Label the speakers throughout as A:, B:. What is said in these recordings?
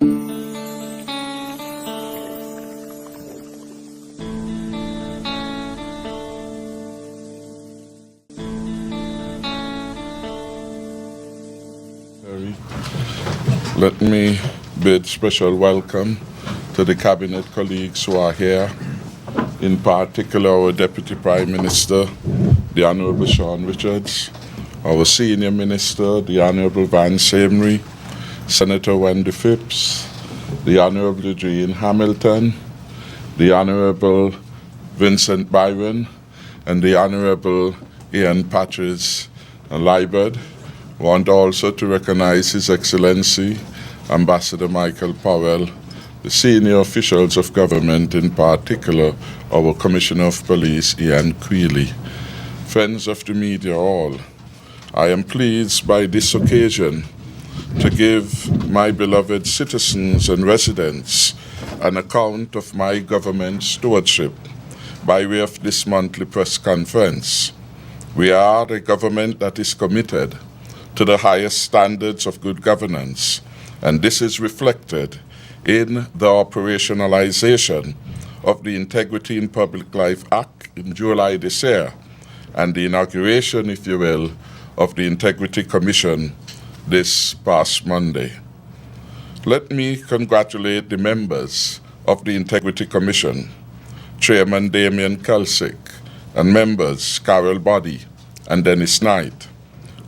A: Let me bid special welcome to the Cabinet colleagues who are here, in particular our Deputy Prime Minister, the Honourable Sean Richards, our Senior Minister, the Honourable Vance Henry, Senator Wendy Phipps, the Honourable Jean Hamilton, the Honourable Vincent Byron, and the Honourable Ian Patridge Liburd. I want also to recognize His Excellency Ambassador Michael Powell, the senior officials of government, in particular our Commissioner of Police Ian Queally. Friends of the media all, I am pleased by this occasion to give my beloved citizens and residents an account of my government stewardship by way of this monthly press conference. We are a government that is committed to the highest standards of good governance, and this is reflected in the operationalization of the Integrity in Public Life Act in July this year, and the inauguration, if you will, of the Integrity Commission this past Monday. Let me congratulate the members of the Integrity Commission, Chairman Damian Kelsick, and members Carol Boddy and Dennis Knight.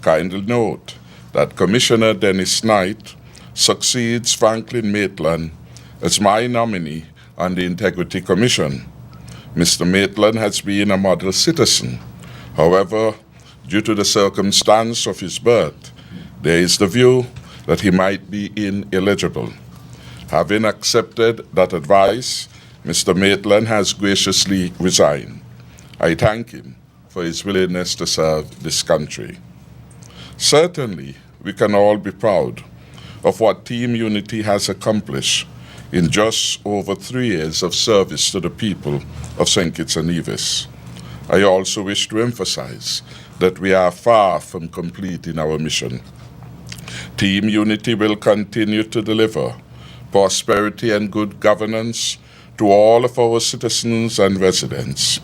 A: Kindly note that Commissioner Dennis Knight succeeds Franklin Maitland as my nominee on the Integrity Commission. Mr. Maitland has been a model citizen. However, due to the circumstance of his birth, there is the view that he might be ineligible. Having accepted that advice, Mr. Maitland has graciously resigned. I thank him for his willingness to serve this country. Certainly, we can all be proud of what Team Unity has accomplished in just over 3 years of service to the people of St. Kitts and Nevis. I also wish to emphasize that we are far from completing our mission. Team Unity will continue to deliver prosperity and good governance to all of our citizens and residents,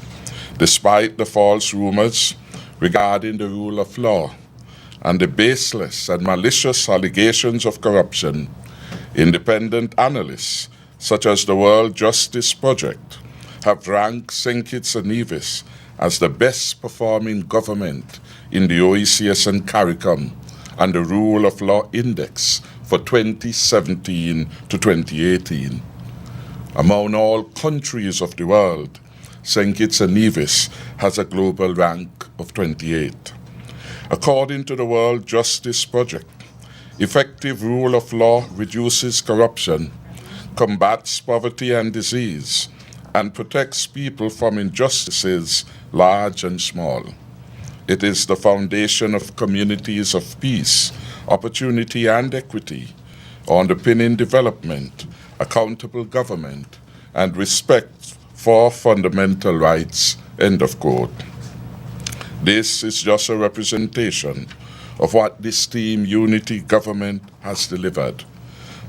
A: despite the false rumors regarding the rule of law and the baseless and malicious allegations of corruption. Independent analysts, such as the World Justice Project, have ranked St. Kitts and Nevis as the best performing government in the OECS and CARICOM and the Rule of Law Index for 2017 to 2018. Among all countries of the world, St. Kitts and Nevis has a global rank of 28. According to the World Justice Project, effective rule of law reduces corruption, combats poverty and disease, and protects people from injustices large and small. It is the foundation of communities of peace, opportunity, and equity, underpinning development, accountable government, and respect for fundamental rights, end of quote. This is just a representation of what this Team Unity government has delivered.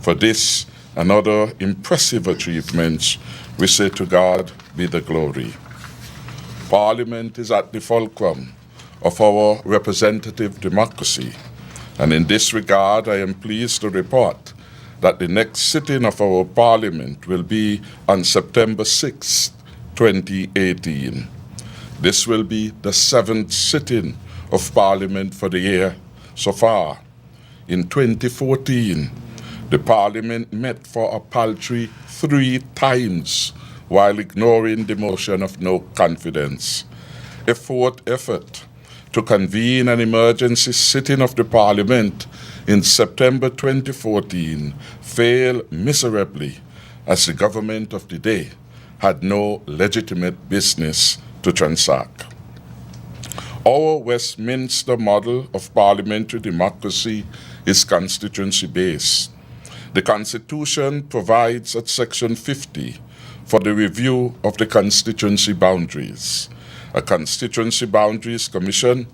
A: For this and other impressive achievements, we say to God be the glory. Parliament is at the fulcrum of our representative democracy, and in this regard I am pleased to report that the next sitting of our Parliament will be on September 6, 2018. This will be the 7th sitting of Parliament for the year so far. In 2014, the Parliament met for a paltry 3 times while ignoring the motion of no confidence. A fourth effort to convene an emergency sitting of the Parliament in September 2014 failed miserably as the government of the day had no legitimate business to transact. Our Westminster model of parliamentary democracy is constituency-based. The Constitution provides at Section 50 for the review of the constituency boundaries. A Constituency Boundaries Commission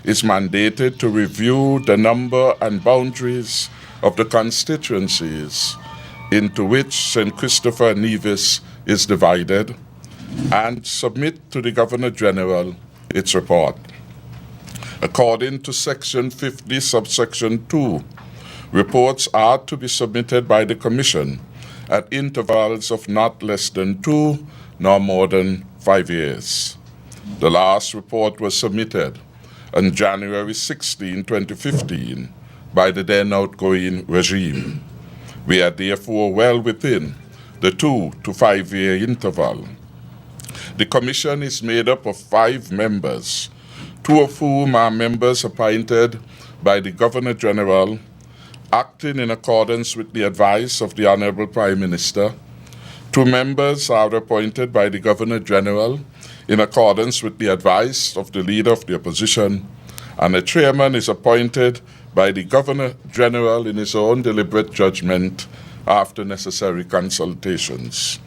A: is mandated to review the number and boundaries of the constituencies into which St. Christopher Nevis is divided, and submit to the Governor-General its report. According to Section 50, subsection 2, reports are to be submitted by the Commission at intervals of not less than 2 nor more than 5 years. The last report was submitted on January 16, 2015, by the then outgoing regime. We are therefore well within the 2 to 5 year interval. The Commission is made up of 5 members, 2 of whom are members appointed by the Governor-General, acting in accordance with the advice of the Honorable Prime Minister. 2 members are appointed by the Governor-General in accordance with the advice of the Leader of the Opposition, and a chairman is appointed by the Governor-General in his own deliberate judgment after necessary consultations.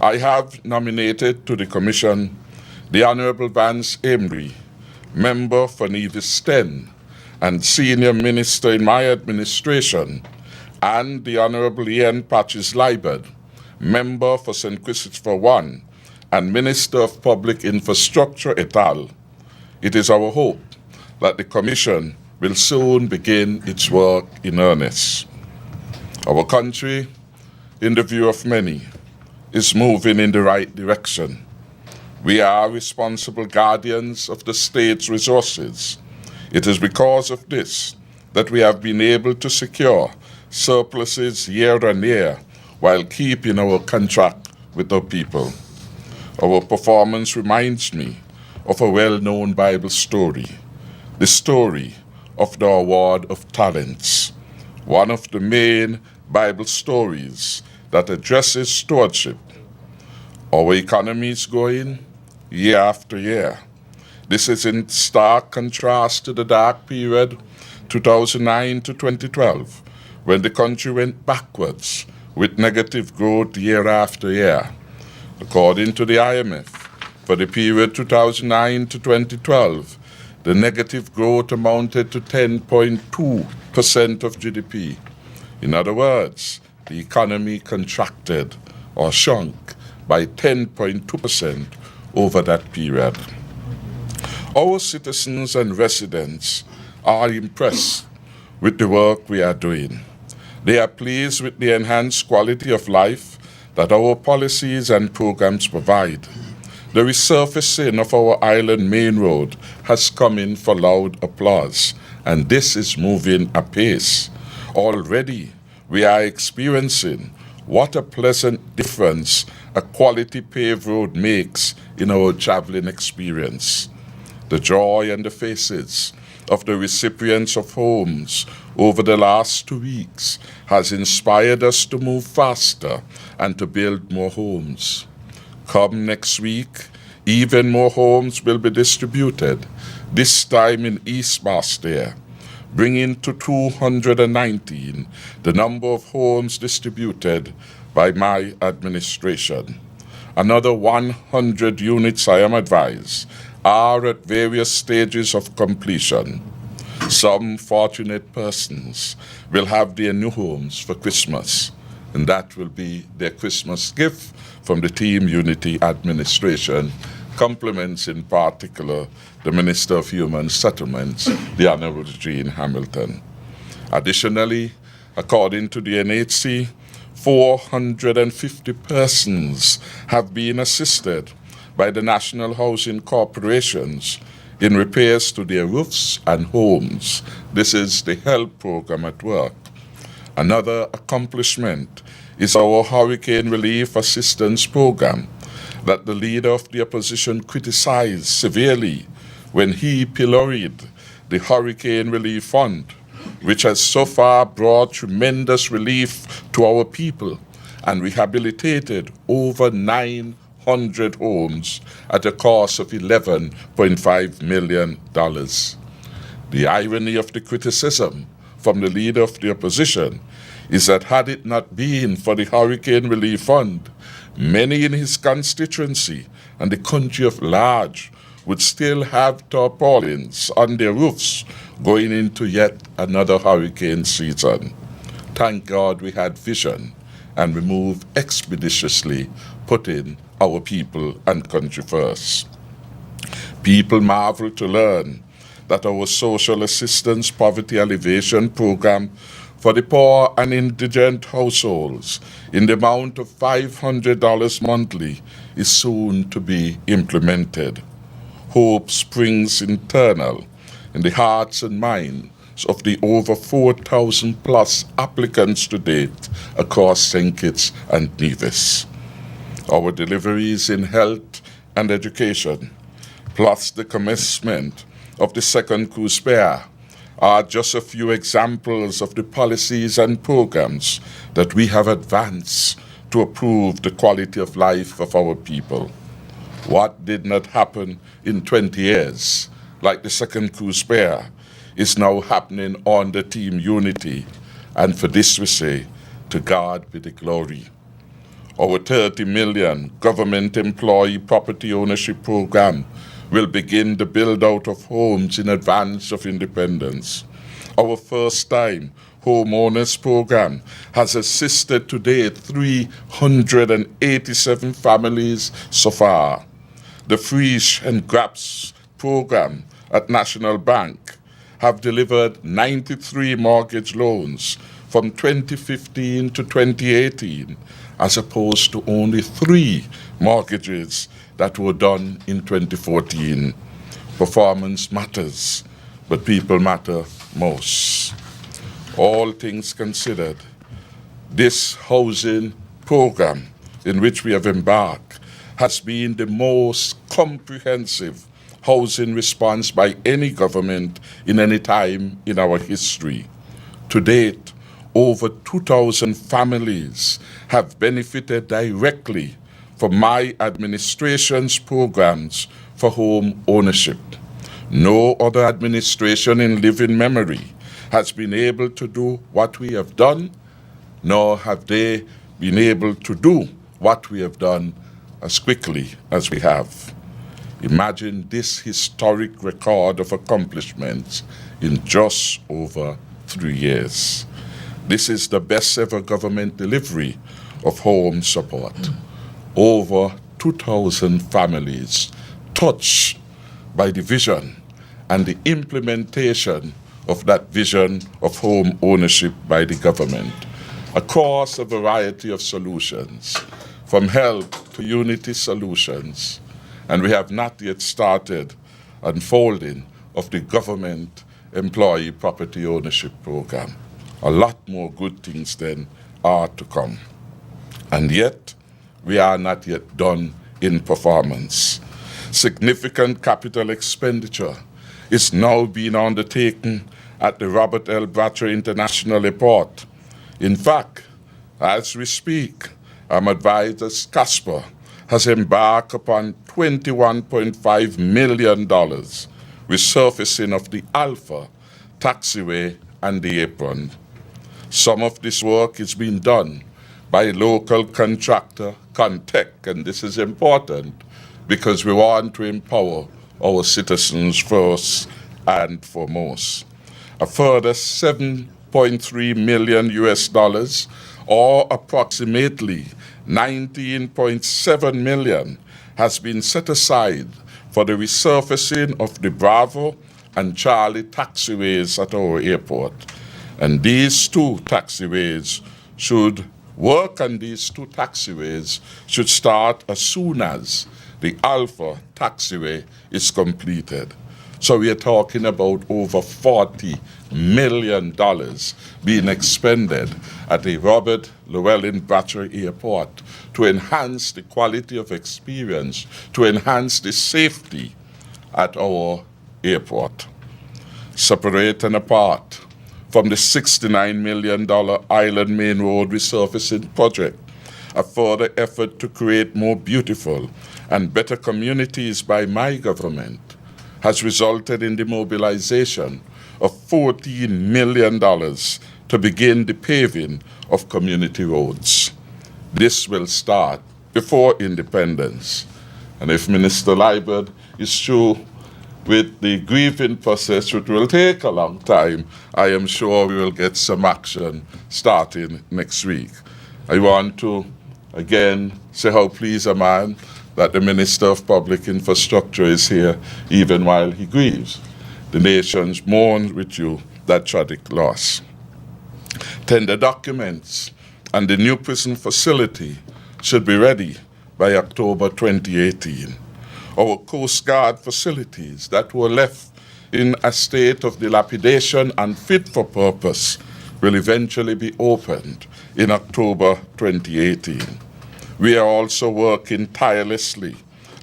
A: I have nominated to the Commission the Honorable Vance Amry, member for Nevis 10 and senior minister in my administration, and the Honorable Ian Patches Liebert, member for St. Christopher 1 and Minister of Public Infrastructure et al. It is our hope that the Commission will soon begin its work in earnest. Our country, in the view of many, is moving in the right direction. We are responsible guardians of the state's resources. It is because of this that we have been able to secure surpluses year on year while keeping our contract with our people. Our performance reminds me of a well-known Bible story, the story of the Award of Talents, one of the main Bible stories that addresses stewardship. Our economy is growing year after year. This is in stark contrast to the dark period 2009 to 2012, when the country went backwards with negative growth year after year. According to the IMF, for the period 2009 to 2012, the negative growth amounted to 10.2% of GDP. In other words, the economy contracted or shrunk by 10.2% over that period. Our citizens and residents are impressed with the work we are doing. They are pleased with the enhanced quality of life that our policies and programs provide. The resurfacing of our island main road has come in for loud applause, and this is moving apace. Already, we are experiencing what a pleasant difference a quality paved road makes in our traveling experience. The joy on the faces of the recipients of homes over the last 2 weeks has inspired us to move faster and to build more homes. Come next week, even more homes will be distributed, this time in East Basseterre, bringing to 219 the number of homes distributed by my administration. Another 100 units, I am advised, are at various stages of completion. Some fortunate persons will have their new homes for Christmas, and that will be their Christmas gift from the Team Unity administration. Compliments in particular the Minister of Human Settlements, the Honorable Jean Hamilton. Additionally, according to the NHC, 450 persons have been assisted by the National Housing Corporations in repairs to their roofs and homes. This is the HELP program at work. Another accomplishment is our Hurricane Relief Assistance Program that the Leader of the Opposition criticized severely when he pilloried the Hurricane Relief Fund, which has so far brought tremendous relief to our people and rehabilitated over 900 homes at a cost of $11.5 million. The irony of the criticism from the Leader of the Opposition is that had it not been for the Hurricane Relief Fund, many in his constituency and the country at large would still have tarpaulins on their roofs going into yet another hurricane season. Thank God we had vision and we move expeditiously, putting our people and country first. People marvel to learn that our social assistance poverty alleviation program for the poor and indigent households in the amount of $500 monthly is soon to be implemented. Hope springs eternal in the hearts and minds of the over 4,000 plus applicants to date across St. Kitts and Nevis. Our deliveries in health and education, plus the commencement of the second cruise pair, are just a few examples of the policies and programs that we have advanced to improve the quality of life of our people. What did not happen in 20 years, like the second cruise pair, is now happening under Team Unity, and for this we say, to God be the glory. Our 30 million government employee property ownership program will begin the build-out of homes in advance of independence. Our first-time homeowners program has assisted to date 387 families so far. The Freeze and Grabs program at National Bank have delivered 93 mortgage loans from 2015 to 2018, as opposed to only 3 mortgages that were done in 2014. Performance matters, but people matter most. All things considered, this housing program in which we have embarked has been the most comprehensive housing response by any government in any time in our history. To date, over 2,000 families have benefited directly from my administration's programs for home ownership. No other administration in living memory has been able to do what we have done, nor have they been able to do what we have done as quickly as we have. Imagine this historic record of accomplishments in just over 3 years. This is the best ever government delivery of home support. Over 2,000 families touched by the vision and the implementation of that vision of home ownership by the government across a variety of solutions, from health to unity solutions. And we have not yet started unfolding of the government employee property ownership program. A lot more good things then are to come. And yet, we are not yet done in performance. Significant capital expenditure is now being undertaken at the Robert L. Bratcher International Airport. In fact, as we speak, I'm advised that Casper has embarked upon $21.5 million resurfacing of the Alpha taxiway and the apron. Some of this work is being done by local contractor Contec, and this is important because we want to empower our citizens first and foremost. A further $7.3 million or approximately 19.7 million has been set aside for the resurfacing of the Bravo and Charlie taxiways at our airport. And these 2 taxiways should start as soon as the Alpha taxiway is completed. So we are talking about over $40 million being expended at the Robert Llewellyn Bratcher Airport to enhance the quality of experience, to enhance the safety at our airport. Separate and apart from the $69 million Island Main Road resurfacing project, a further effort to create more beautiful and better communities by my government has resulted in the mobilization of $14 million to begin the paving of community roads. This will start before independence. And if Minister Liburd is through with the grieving process, which will take a long time, I am sure we will get some action starting next week. I want to again say how pleased am I that the Minister of Public Infrastructure is here even while he grieves. The nations mourn with you that tragic loss. Tender documents and the new prison facility should be ready by October 2018. Our Coast Guard facilities that were left in a state of dilapidation and fit for purpose will eventually be opened in October 2018. We are also working tirelessly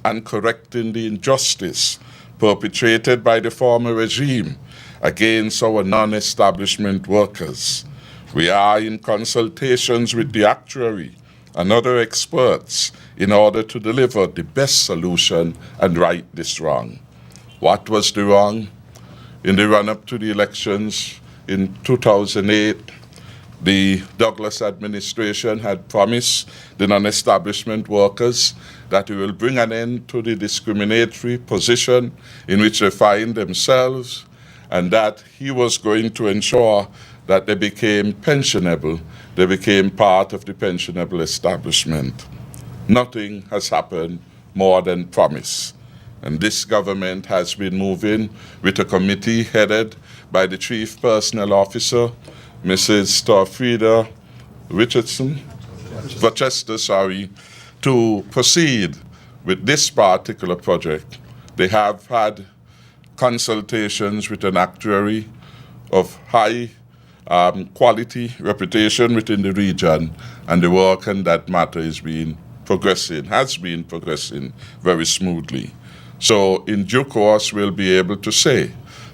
A: and correcting the injustice perpetrated by the former regime against our non-establishment workers. We are in consultations with the actuary and other experts in order to deliver the best solution and right this wrong. What was the wrong? In the run-up to the elections in 2008, the Douglas administration had promised the non-establishment workers that it will bring an end to the discriminatory position in which they find themselves, and that he was going to ensure that they became pensionable, they became part of the pensionable establishment. Nothing has happened more than promise. And this government has been moving with a committee headed by the Chief Personnel Officer, Mrs. Torfrida Rochester, to proceed with this particular project. They have had consultations with an actuary of high quality reputation within the region, and the work on that matter has been progressing very smoothly. So in due course, we'll be able to say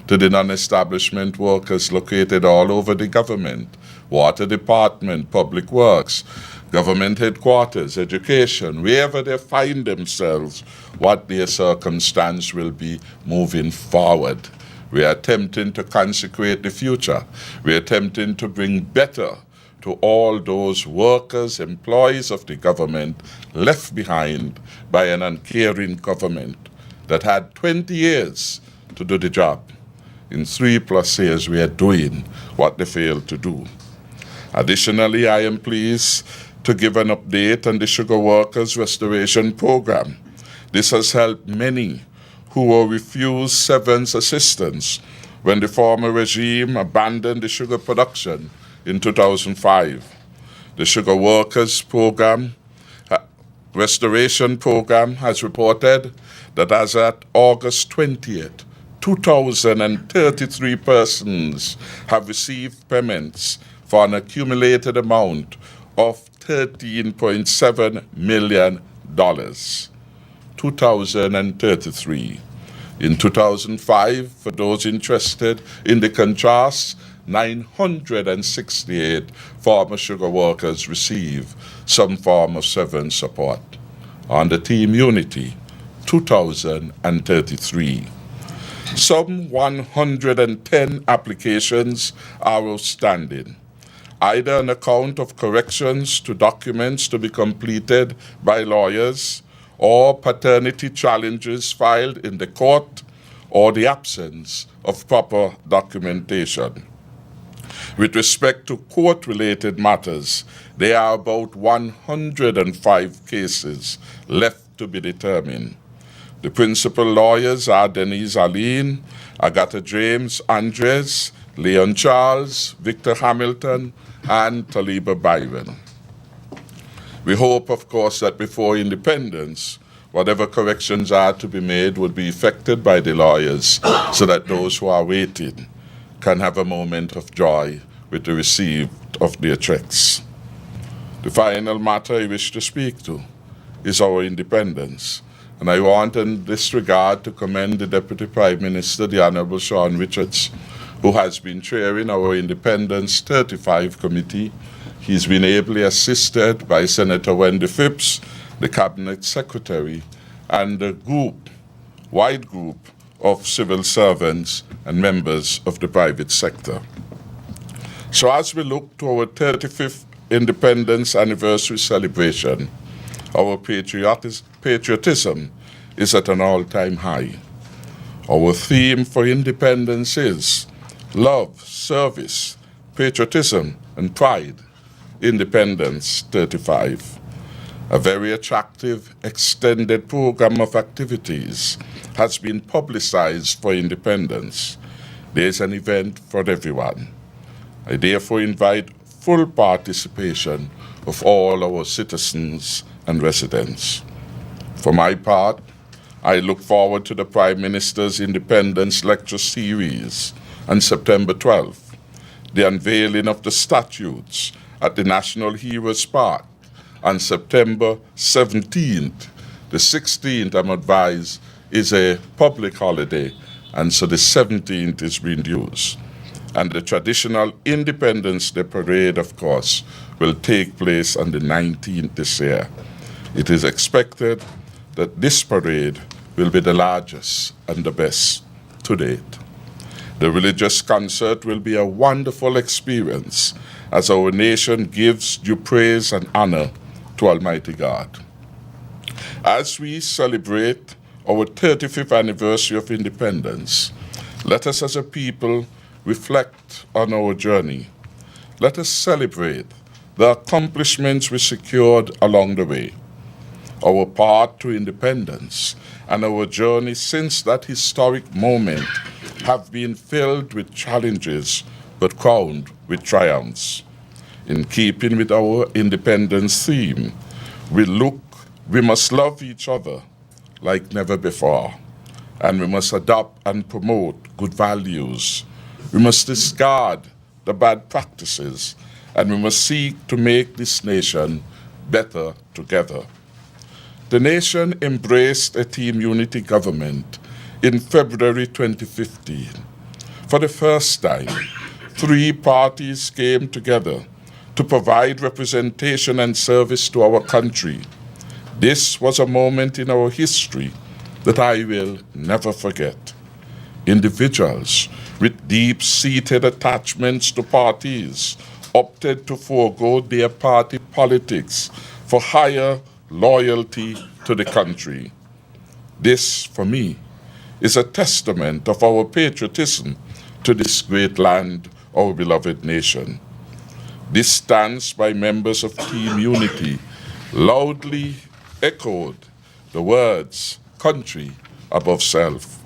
A: to the non-establishment workers located all over the government, Water Department, Public Works, government headquarters, education, wherever they find themselves, what their circumstance will be moving forward. We are attempting to consecrate the future. We are attempting to bring better to all those workers, employees of the government left behind by an uncaring government that had 20 years to do the job. In 3+ years, we are doing what they failed to do. Additionally, I am pleased to give an update on the Sugar Workers Restoration Program. This has helped many who were refused severance assistance when the former regime abandoned the sugar production in 2005. The Sugar Workers Program, Restoration Program has reported that as at August 20th, 2,033 persons have received payments for an accumulated amount of $13.7 million. 2,033. In 2005, for those interested in the contrast, 968 former sugar workers received some form of severance support. Under Team Unity, 2,033. Some 110 applications are outstanding, either on account of corrections to documents to be completed by lawyers, or paternity challenges filed in the court, or the absence of proper documentation. With respect to court-related matters, there are about 105 cases left to be determined. The principal lawyers are Denise Aline, Agatha James Andres, Leon Charles, Victor Hamilton, and Taliba Byron. We hope, of course, that before independence, whatever corrections are to be made would be effected by the lawyers so that those who are waiting can have a moment of joy with the receipt of their checks. The final matter I wish to speak to is our independence. And I want in this regard to commend the Deputy Prime Minister, the Honorable Sean Richards, who has been chairing our Independence 35 Committee. He's been ably assisted by Senator Wendy Phipps, the Cabinet Secretary, and a wide group of civil servants and members of the private sector. So as we look to our 35th Independence Anniversary celebration, our patriotism is at an all-time high. Our theme for independence is love, service, patriotism, and pride. Independence 35. A very attractive extended program of activities has been publicized for Independence. There's an event for everyone. I therefore invite full participation of all our citizens and residents. For my part, I look forward to the Prime Minister's Independence Lecture Series on September 12th, the unveiling of the statues at the National Heroes Park on September 17th. The 16th, I'm advised, is a public holiday, and so the 17th is being used. And the traditional Independence Day Parade, of course, will take place on the 19th this year. It is expected that this parade will be the largest and the best to date. The religious concert will be a wonderful experience as our nation gives due praise and honor to Almighty God. As we celebrate our 35th anniversary of independence, let us as a people reflect on our journey. Let us celebrate the accomplishments we secured along the way, our path to independence, and our journey since that historic moment have been filled with challenges but crowned with triumphs. In keeping with our independence theme, we must love each other like never before, and we must adopt and promote good values. We must discard the bad practices, and we must seek to make this nation better together. The nation embraced a team unity government in February 2015. For the first time, 3 parties came together to provide representation and service to our country. This was a moment in our history that I will never forget. Individuals with deep-seated attachments to parties opted to forego their party politics for higher loyalty to the country. This, for me, is a testament of our patriotism to this great land, our beloved nation. This stance by members of Team Unity loudly echoed the words, "Country above self."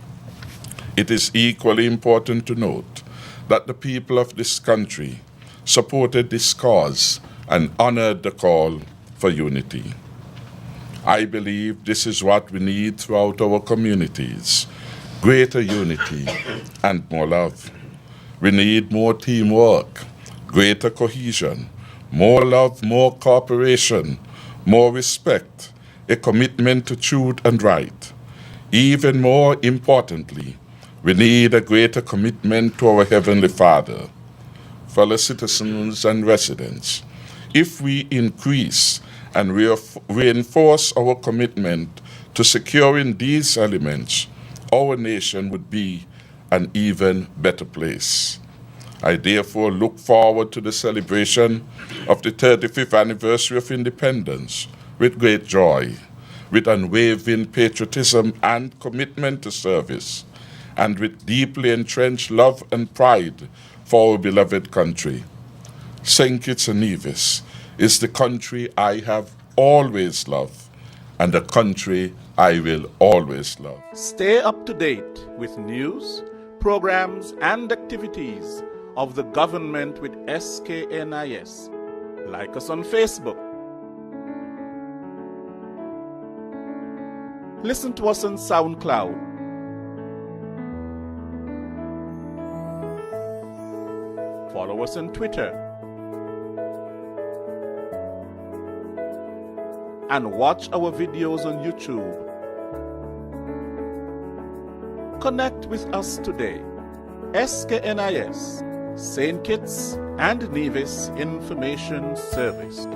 A: It is equally important to note that the people of this country supported this cause and honored the call for unity. I believe this is what we need throughout our communities: greater unity and more love. We need more teamwork, greater cohesion, more love, more cooperation, more respect, a commitment to truth and right. Even more importantly, we need a greater commitment to our Heavenly Father. Fellow citizens and residents, if we increase and reinforce our commitment to securing these elements, our nation would be an even better place. I therefore look forward to the celebration of the 35th anniversary of independence with great joy, with unwavering patriotism and commitment to service, and with deeply entrenched love and pride for our beloved country. St. Kitts and Nevis is the country I have always loved, and the country I will always love.
B: Stay up to date with news, programs, and activities of the government with SKNIS. Like us on Facebook. Listen to us on SoundCloud. Follow us on Twitter. And watch our videos on YouTube. Connect with us today. SKNIS, St. Kitts and Nevis Information Service.